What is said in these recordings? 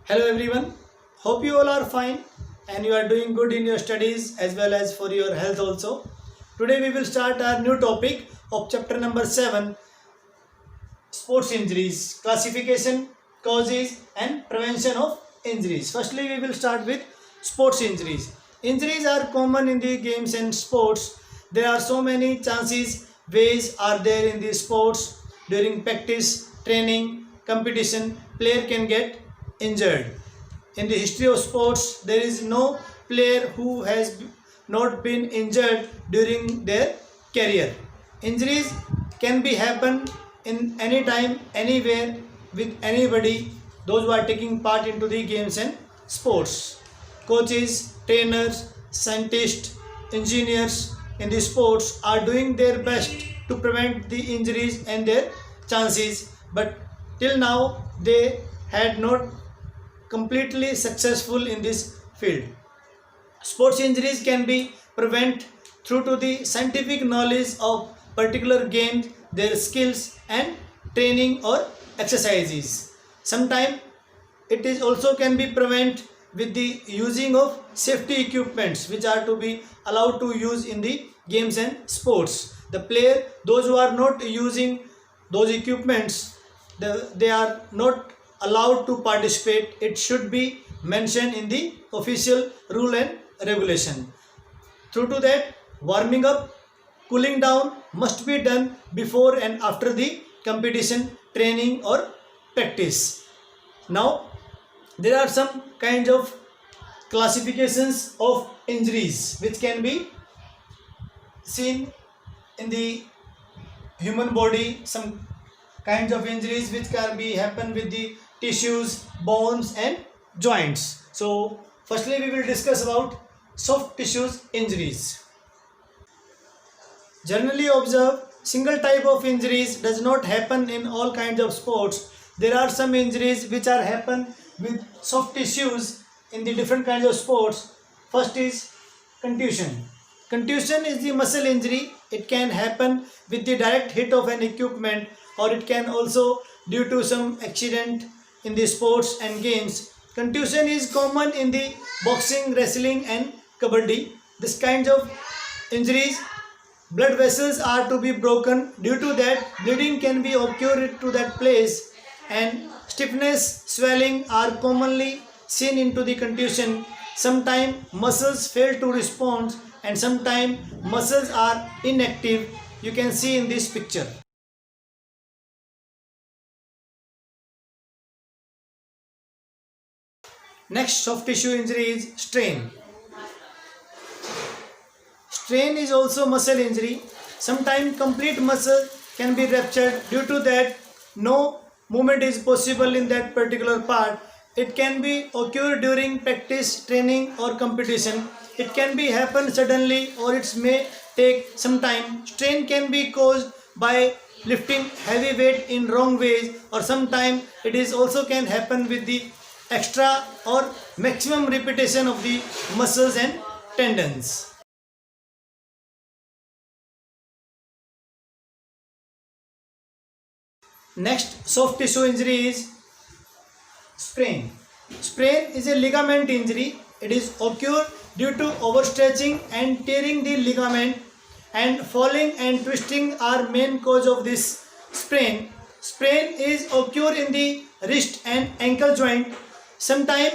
Hello everyone, hope you all are fine and you are doing good in your studies as well as for your health also. Today we will start our new topic of chapter number 7, sports injuries, classification, causes and prevention of injuries. Firstly we will start with sports injuries. Injuries are common in the games and sports. There are so many chances, ways are there in the sports. During practice, training, competition, player can get injured. In the history of sports, there is no player who has not been injured during their career. Injuries can be happen in any time, anywhere, with anybody, those who are taking part into the games and sports. Coaches, trainers, scientists, engineers in the sports are doing their best to prevent the injuries and their chances, but till now they had not completely successful in this field. Sports injuries can be prevented through to the scientific knowledge of particular games, their skills and training or exercises. Sometimes it is also can be prevented with the using of safety equipments which are to be allowed to use in the games and sports. The player, those who are not using those equipments, they are not allowed to participate. It should be mentioned in the official rule and regulation. Through to that, warming up, cooling down must be done before and after the competition, training or practice. Now there are some kinds of classifications of injuries which can be seen in the human body. Some kinds of injuries which can be happen with the tissues, bones and joints. So firstly we will discuss about soft tissues injuries. Generally observed, single type of injuries does not happen in all kinds of sports. There are some injuries which are happen with soft tissues in the different kinds of sports. First is contusion. Contusion is the muscle injury. It can happen with the direct hit of an equipment, or it can also due to some accident in the sports and games. Contusion is common in the boxing, wrestling and kabaddi. This kind of injuries, blood vessels are to be broken. Due to that, bleeding can be occurred to that place, and stiffness, swelling are commonly seen into the contusion. Sometimes muscles fail to respond and sometimes muscles are inactive. You can see in this picture. Next soft tissue injury is strain. Strain is also muscle injury. Sometimes complete muscle can be ruptured. Due to that, no movement is possible in that particular part. It can be occur during practice, training or competition. It can be happen suddenly or it may take some time. Strain can be caused by lifting heavy weight in wrong ways, or sometimes it is also can happen with the extra or maximum repetition of the muscles and tendons. Next soft tissue injury is sprain. Sprain is a ligament injury. It is occur due to overstretching and tearing the ligament, and falling and twisting are main cause of this sprain. Sprain is occur in the wrist and ankle joint. Sometimes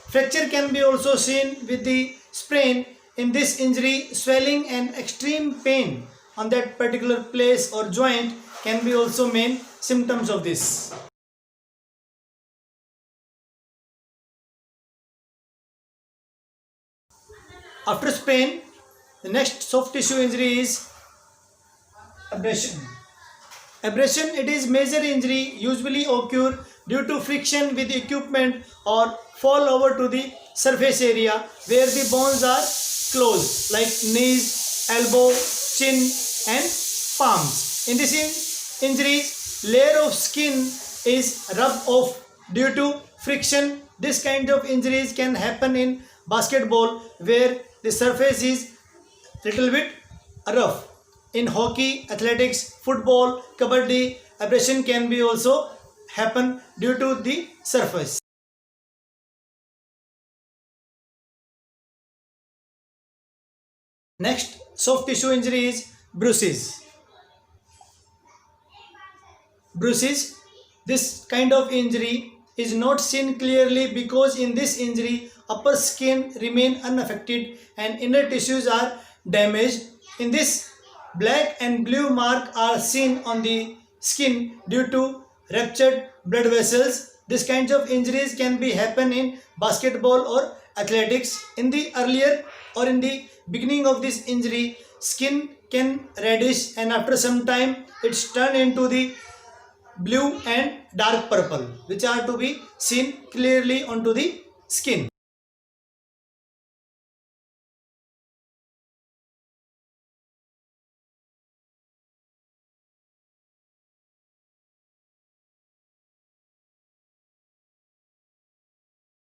fracture can be also seen with the sprain. In this injury, swelling and extreme pain on that particular place or joint can be also main symptoms of this. After sprain, the next soft tissue injury is abrasion. Abrasion, it is major injury usually occur due to friction with equipment or fall over to the surface area where the bones are closed, like knees, elbow, chin and palms. In this injury, layer of skin is rubbed off due to friction. This kind of injuries can happen in basketball where the surface is little bit rough. In hockey, athletics, football, kabaddi, abrasion can be also happen due to the surface. Next soft tissue injury is bruises. Bruises. This kind of injury is not seen clearly because in this injury upper skin remain unaffected and inner tissues are damaged. In this, black and blue mark are seen on the skin due to ruptured blood vessels. This kinds of injuries can be happen in basketball or athletics. In the earlier or in the beginning of this injury, skin can reddish and after some time it's turned into the blue and dark purple, which are to be seen clearly onto the skin.